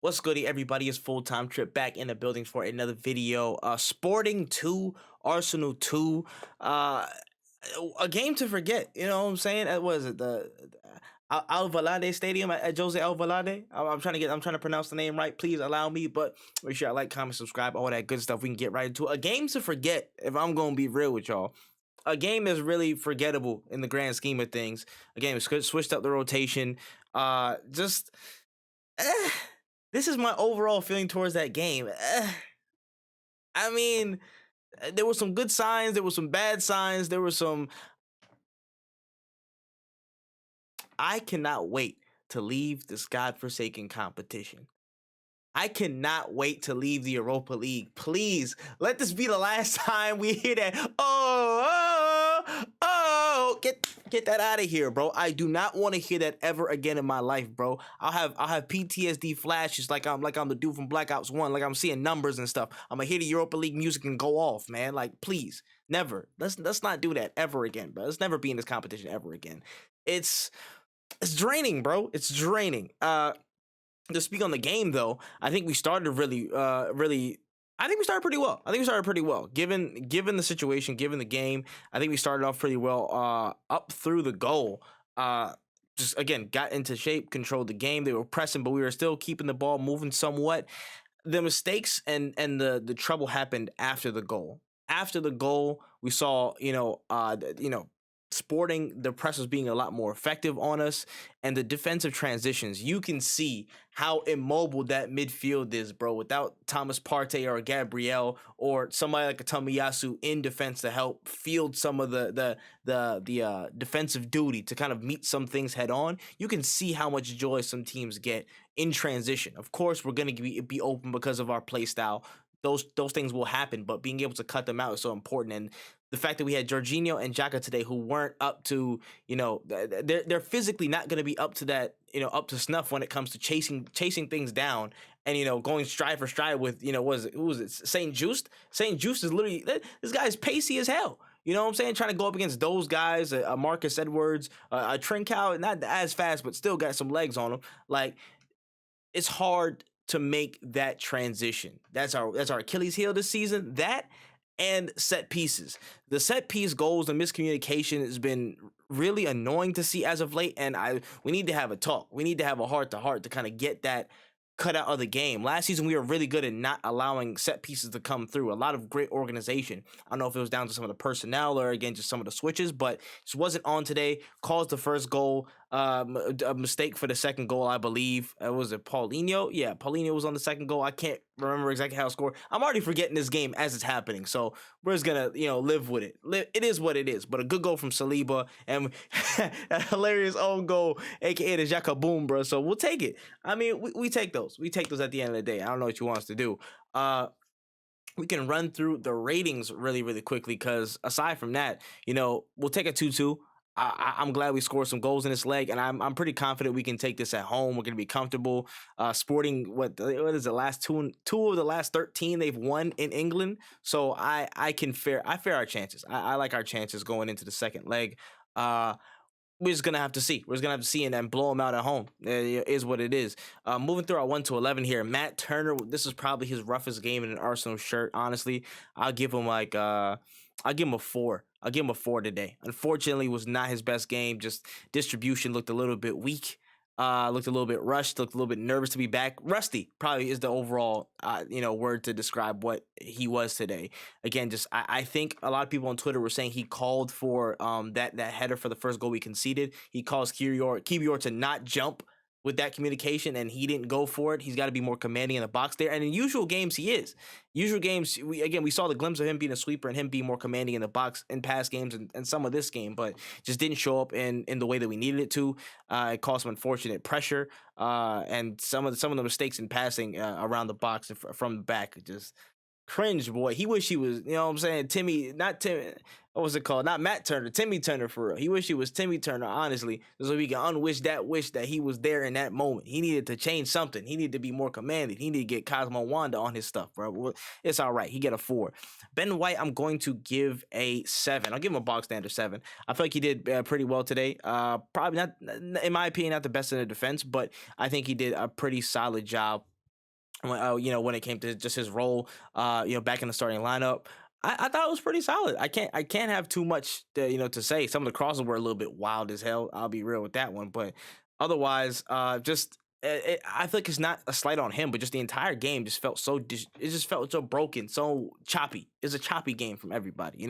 What's goody, everybody? It's full-time trip back in the building for another video. Sporting 2, Arsenal 2. Uh a game to forget. You know what I'm saying? What is it? The Alvalade Stadium at Jose Alvalade. I'm trying to pronounce the name right. Please allow me. But make sure I like, comment, subscribe, all that good stuff. We can get right into it. A game to forget, if I'm gonna be real with y'all. A game is really forgettable in the grand scheme of things. A game switched up the rotation. Just eh, this is my overall feeling towards that game. I mean, there were some good signs, there were some bad signs, there were some. I cannot wait to leave this godforsaken competition. I cannot wait to leave the Europa League. Please let this be the last time we hear that. Get that out of here, bro. I do not want to hear that ever again in my life, bro. I'll have PTSD flashes like I'm the dude from Black Ops 1, like I'm seeing numbers and stuff. I'm gonna hear the Europa League music and go off, man. Like, please, never. Let's not do that ever again, bro. Let's never be in this competition ever again. It's draining, bro. It's draining. To speak on the game though, I think we started really. I think we started pretty well. Given the situation, given the game. I think we started off pretty well. Up through the goal. Just again got into shape, controlled the game. They were pressing, but we were still keeping the ball moving somewhat. The mistakes and the trouble happened after the goal. After the goal, we saw Sporting, the press was being a lot more effective on us, and the defensive transitions. You can see how immobile that midfield is, bro. Without Thomas Partey or Gabriel or somebody like a Tomiyasu in defense to help field some of the defensive duty to kind of meet some things head on, you can see how much joy some teams get in transition. Of course, we're gonna be open because of our play style. Those things will happen, but being able to cut them out is so important. And the fact that we had Jorginho and Xhaka today who weren't up to, they're physically not going to be up to that, up to snuff when it comes to chasing things down and going stride for stride with, who was it? St. Just? St. Just is literally, this guy is pacey as hell. You know what I'm saying? Trying to go up against those guys, Marcus Edwards, a Trincao, not as fast, but still got some legs on him. Like, it's hard to make that transition. That's our Achilles heel this season. That and set pieces. The set piece goals and miscommunication has been really annoying to see as of late, and we need to have a talk. We need to have a heart to heart to kind of get that cut out of the game. Last season, we were really good at not allowing set pieces to come through. A lot of great organization. I don't know if it was down to some of the personnel or, again, just some of the switches, but just wasn't on today. Caused the first goal. A mistake for the second goal, I believe. Was it Paulinho? Yeah, Paulinho was on the second goal. I can't remember exactly how it scored. I'm already forgetting this game as it's happening, so we're just gonna, live with it. It is what it is. But a good goal from Saliba and a hilarious own goal, aka the Xhaka boom, bro. So we'll take it. I mean, we take those. We take those at the end of the day. I don't know what you want us to do. We can run through the ratings really, really quickly because aside from that, we'll take a 2-2. I'm glad we scored some goals in this leg, and I'm pretty confident we can take this at home. We're gonna be comfortable. Sporting, what is the last two of the last 13 they've won in England, so I fair our chances. I like our chances going into the second leg. We're just gonna have to see. We're just gonna have to see and blow them out at home. It is what it is. Moving through our 1-11 here. Matt Turner. This is probably his roughest game in an Arsenal shirt. Honestly, I'll give him a 4. I'll give him a 4 today. Unfortunately, it was not his best game. Just distribution looked a little bit weak. Looked a little bit rushed. Looked a little bit nervous to be back. Rusty probably is the overall word to describe what he was today. Again, just I think a lot of people on Twitter were saying he called for that header for the first goal we conceded. He calls Kiwior to not jump with that communication, and he didn't go for it. He's got to be more commanding in the box there. And in usual games, he is. Usual games, we saw the glimpse of him being a sweeper and him being more commanding in the box in past games and some of this game, but just didn't show up in the way that we needed it to. It caused some unfortunate pressure and some of the mistakes in passing around the box and from the back. Just cringe, boy. He wish he was, you know what I'm saying? What was it called? Not Matt Turner, Timmy Turner for real. He wish he was Timmy Turner, honestly, so we can unwish that wish that he was there in that moment. He needed to change something. He needed to be more commanding. He needed to get Cosmo Wanda on his stuff, bro. It's all right. He get a 4. Ben White, I'm going to give a 7. I'll give him a box standard 7. I feel like he did pretty well today. Probably not, in my opinion, not the best in the defense, but I think he did a pretty solid job when it came to just his role, back in the starting lineup. I thought it was pretty solid. I can't have too much to say. Some of the crosses were a little bit wild as hell. I'll be real with that one, but otherwise, I feel like it's not a slight on him, but just the entire game just felt it just felt so broken, so choppy. It's a choppy game from everybody,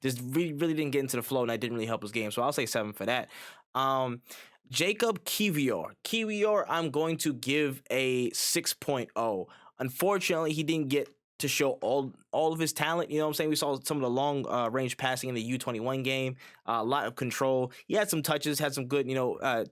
just really didn't get into the flow, and that didn't really help his game. So I'll say 7 for that. Um, Jacob Kiwior, I'm going to give a 6.0. Unfortunately, he didn't get to show all of his talent. You know what I'm saying? We saw some of the long range passing in the U21 game, a lot of control. He had some touches, had some good,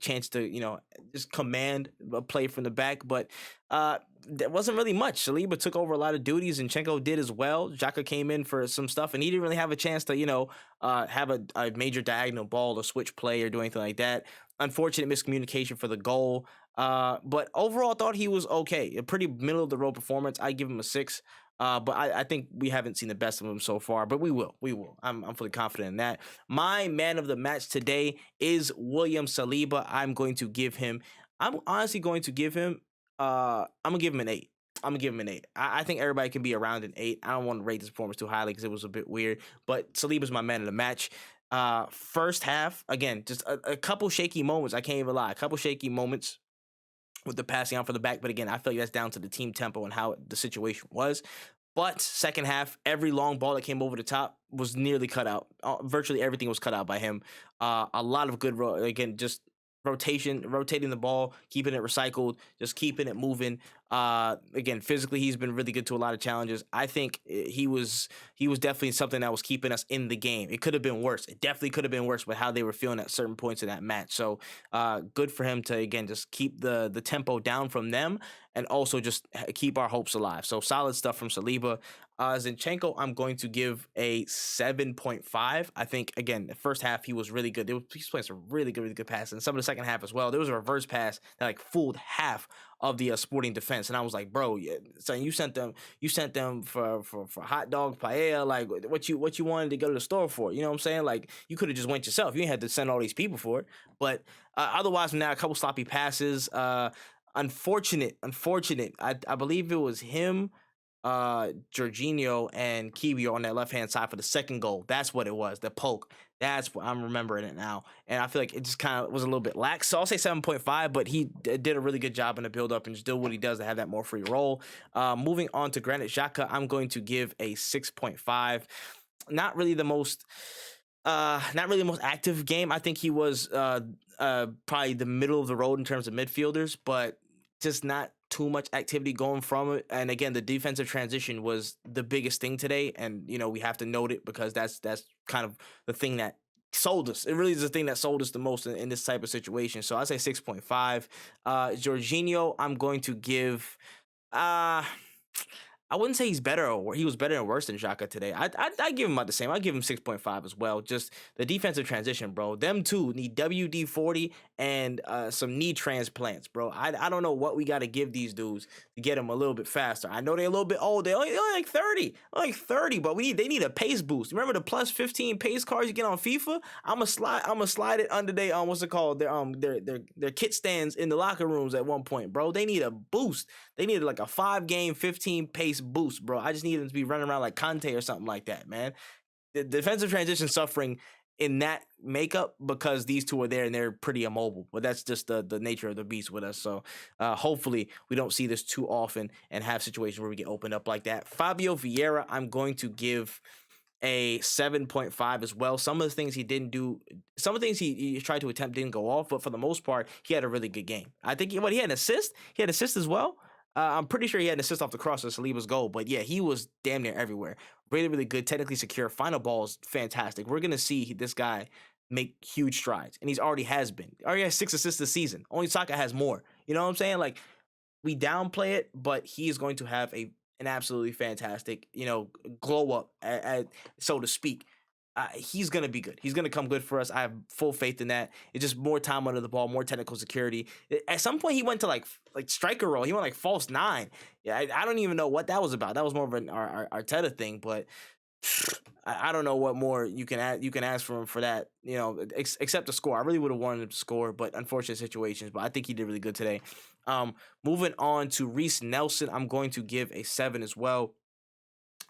chance to, just command a play from the back, but there wasn't really much. Saliba took over a lot of duties, and Chenko did as well. Xhaka came in for some stuff, and he didn't really have a chance to, have a major diagonal ball or switch play or do anything like that. Unfortunate miscommunication for the goal. But overall, I thought he was okay. A pretty middle of the road performance. I give him a 6. But I think we haven't seen the best of him so far, but we will. I'm fully confident in that. My man of the match today is William Saliba. I'm honestly going to give him, I'm going to give him an 8. I'm going to give him an 8. I think everybody can be around an 8. I don't want to rate this performance too highly because it was a bit weird, but Saliba's my man of the match. First half, again, just a couple shaky moments. I can't even lie. A couple shaky moments with the passing out for the back. But again, I feel like that's down to the team tempo and how the situation was. But second half, every long ball that came over the top was nearly cut out. Virtually everything was cut out by him. A lot of good, again, just rotating the ball, keeping it recycled, just keeping it moving. Again, physically, he's been really good to a lot of challenges. I think he was definitely something that was keeping us in the game. It could have been worse. It definitely could have been worse with how they were feeling at certain points in that match. So good for him to, again, just keep the tempo down from them and also just keep our hopes alive. So solid stuff from Saliba. Zinchenko, I'm going to give a 7.5. I think, again, the first half, he was really good. He was playing some really good passes. And some of the second half as well. There was a reverse pass that fooled half of the Sporting defense. And I was like, bro, so you sent them for hot dog, paella, what you wanted to go to the store for. You know what I'm saying? You could have just went yourself. You ain't had to send all these people for it. But otherwise, now a couple sloppy passes. Unfortunate. I believe it was him, Jorginho and Kiwi on that left-hand side for the second goal. That's what it was, the poke. That's what I'm remembering it now. And I feel like it just kind of was a little bit lax. So I'll say 7.5, but he did a really good job in the build-up and just did what he does to have that more free role. Moving on to Granit Xhaka, I'm going to give a 6.5. Not really the most active game. I think he was probably the middle of the road in terms of midfielders, but just not too much activity going from it. And again, the defensive transition was the biggest thing today, and we have to note it because that's kind of the thing that sold us. It really is the thing that sold us the most in this type of situation. So I say 6.5. Jorginho, I'm going to give I wouldn't say he's better or he was better or worse than Xhaka today. I give him about the same. I give him 6.5 as well. Just the defensive transition, bro. Them two need WD-40 and some knee transplants, bro. I don't know what we got to give these dudes to get them a little bit faster. I know they're a little bit old. They're only like 30. But they need a pace boost. Remember the plus 15 pace cards you get on FIFA? I'ma slide it under their what's it called? Their kit stands in the locker rooms at one point, bro. They need a boost. They needed like a 5-game 15 pace boost, bro. I just need them to be running around like Conte or something like that, man. The defensive transition suffering in that makeup because these two are there and they're pretty immobile. But that's just the nature of the beast with us. So hopefully we don't see this too often and have situations where we get opened up like that. Fabio Vieira, I'm going to give a 7.5 as well. Some of the things he didn't do, some of the things he tried to attempt didn't go off, but for the most part, he had a really good game. I think he had an assist. He had an assist as well. I'm pretty sure he had an assist off the cross of Saliba's goal, but yeah, he was damn near everywhere. Really good, technically secure. Final ball is fantastic. We're going to see this guy make huge strides, and he's already has been. Already has 6 assists this season. Only Saka has more. You know what I'm saying? We downplay it, but he is going to have an absolutely fantastic, glow up, so to speak. He's going to be good. He's going to come good for us. I have full faith in that. It's just more time under the ball, more technical security. At some point, he went to like striker role. He went false 9. Yeah, I don't even know what that was about. That was more of an Arteta thing, but I don't know what more you can add. You can ask for him for that, except the score. I really would have wanted him to score, but unfortunate situations. But I think he did really good today. Moving on to Reese Nelson, I'm going to give a 7 as well.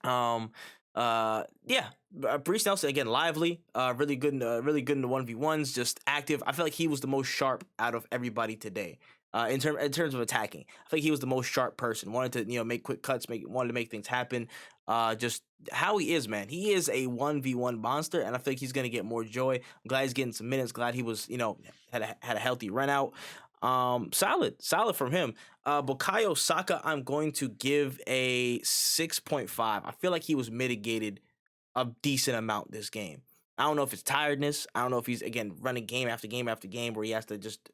Um, yeah, Reese Nelson again, lively, really good in the 1v1s, just active. I feel like he was the most sharp out of everybody today. In terms of attacking, I think he was the most sharp person. Wanted to make quick cuts, wanted to make things happen. Just how he is, man. He is a 1v1 monster, and I think he's gonna get more joy. I'm glad he's getting some minutes. Glad he was had a healthy run out. Solid from him. Bukayo Saka, I'm going to give a 6.5. I feel like he was mitigated a decent amount this game. I don't know if it's tiredness. I don't know if he's again running game after game after game where he has to just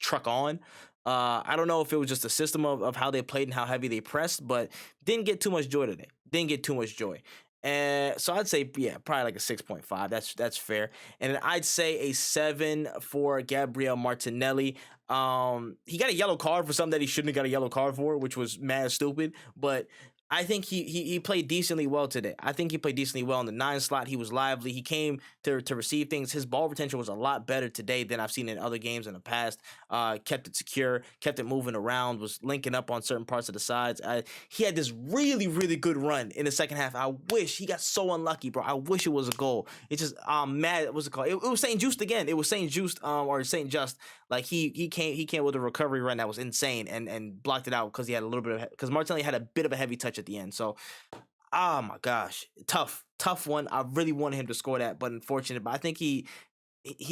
truck on. I don't know if it was just the system of how they played and how heavy they pressed, but didn't get too much joy today. Didn't get too much joy. And so I'd say, yeah, probably like a 6.5. That's fair. And I'd say a 7 for Gabriel Martinelli. He got a yellow card for something that he shouldn't have got a yellow card for, which was mad stupid. But I think he played decently well today. I think he played decently well in the 9 slot. He was lively. He came to receive things. His ball retention was a lot better today than I've seen in other games in the past. Kept it secure, kept it moving around, was linking up on certain parts of the sides. He had this really, really good run in the second half. I wish he got so unlucky, bro. I wish it was a goal. It's just mad. What's it called? It was Saint Just again. It was Saint Just or Saint Just. Like he came with a recovery run that was insane and blocked it out because he had a little bit of because Martinelli had a bit of a heavy touch at the end. So, oh my gosh, tough one. I really wanted him to score that, but unfortunate. But I think he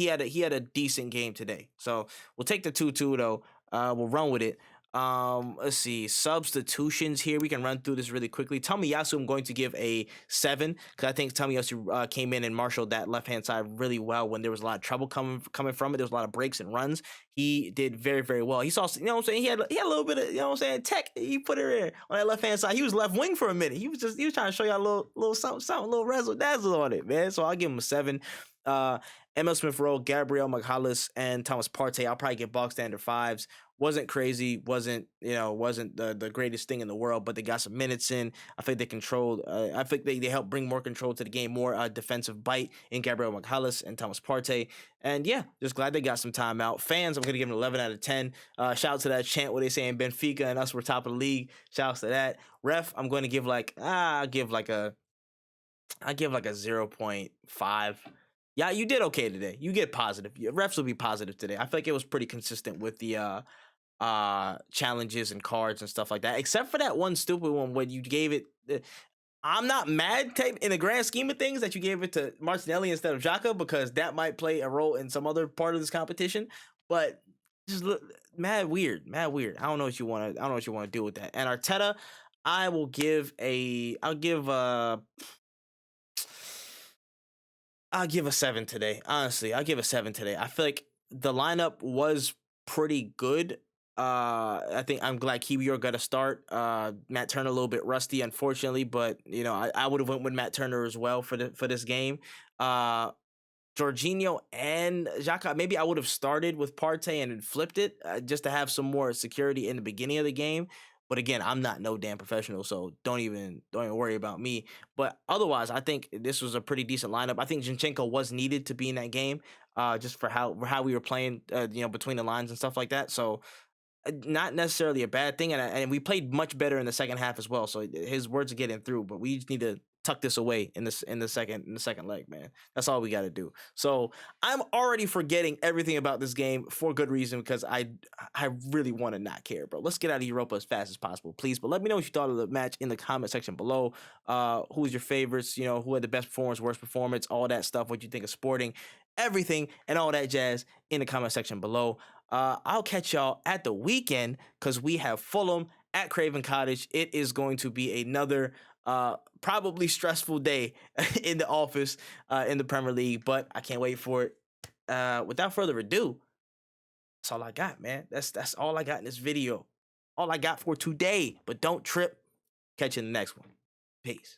had a decent game today. So we'll take the 2-2 though. We'll run with it. Let's see, substitutions here. We can run through this really quickly. Tomiyasu, I'm going to give a 7 because I think Tomiyasu came in and marshaled that left hand side really well when there was a lot of trouble coming from it. There was a lot of breaks and runs. He did very, very well. He saw, what I'm saying. He had a little bit of, what I'm saying, tech. He put it in on that left hand side. He was left wing for a minute. He was trying to show y'all a little something, a little razzle dazzle on it, man. So I'll give him a 7. Emil Smith Rowe, Gabriel Magalhaes, and Thomas Partey. I'll probably get bog standard 5s. Wasn't crazy, wasn't the greatest thing in the world, but they got some minutes in. I think they controlled. I think they helped bring more control to the game, more defensive bite in Gabriel Magalhaes and Thomas Partey. And yeah, just glad they got some time out. Fans, I'm gonna give them 11 out of 10. Shout out to that chant where they saying Benfica and us were top of the league. Shouts to that. Ref, I'm going to give I'll give like a 0.5. Yeah, you did okay today. You get positive. Refs will be positive today. I feel like it was pretty consistent with the challenges and cards and stuff like that, except for that one stupid one when you gave it. I'm not mad in the grand scheme of things that you gave it to Martinelli instead of Xhaka because that might play a role in some other part of this competition. But just mad weird. I don't know what you want to do with that. And Arteta, I'll give a 7 today. Honestly, I'll give a 7 today. I feel like the lineup was pretty good. I think I'm glad Kiwior got a start. Matt Turner a little bit rusty, unfortunately, but I would have went with Matt Turner as well for this game. Jorginho and Xhaka, maybe I would have started with Partey and flipped it just to have some more security in the beginning of the game. But again, I'm not no damn professional, so don't even worry about me. But otherwise, I think this was a pretty decent lineup. I think Zinchenko was needed to be in that game, just for how we were playing, between the lines and stuff like that. So not necessarily a bad thing, and we played much better in the second half as well. So his words are getting through, but we just need to tuck this away in the second leg, man. That's all we got to do. So I'm already forgetting everything about this game for good reason because I really want to not care, bro. Let's get out of Europa as fast as possible, please. But let me know what you thought of the match in the comment section below. Who's your favorites? Who had the best performance, worst performance, all that stuff. What you think of Sporting, everything, and all that jazz in the comment section below. I'll catch y'all at the weekend because we have Fulham at Craven Cottage. It is going to be another probably stressful day in the office in the Premier League, but I can't wait for it. Without further ado, that's all I got, man. That's all I got in this video. All I got for today, but don't trip. Catch you in the next one. Peace.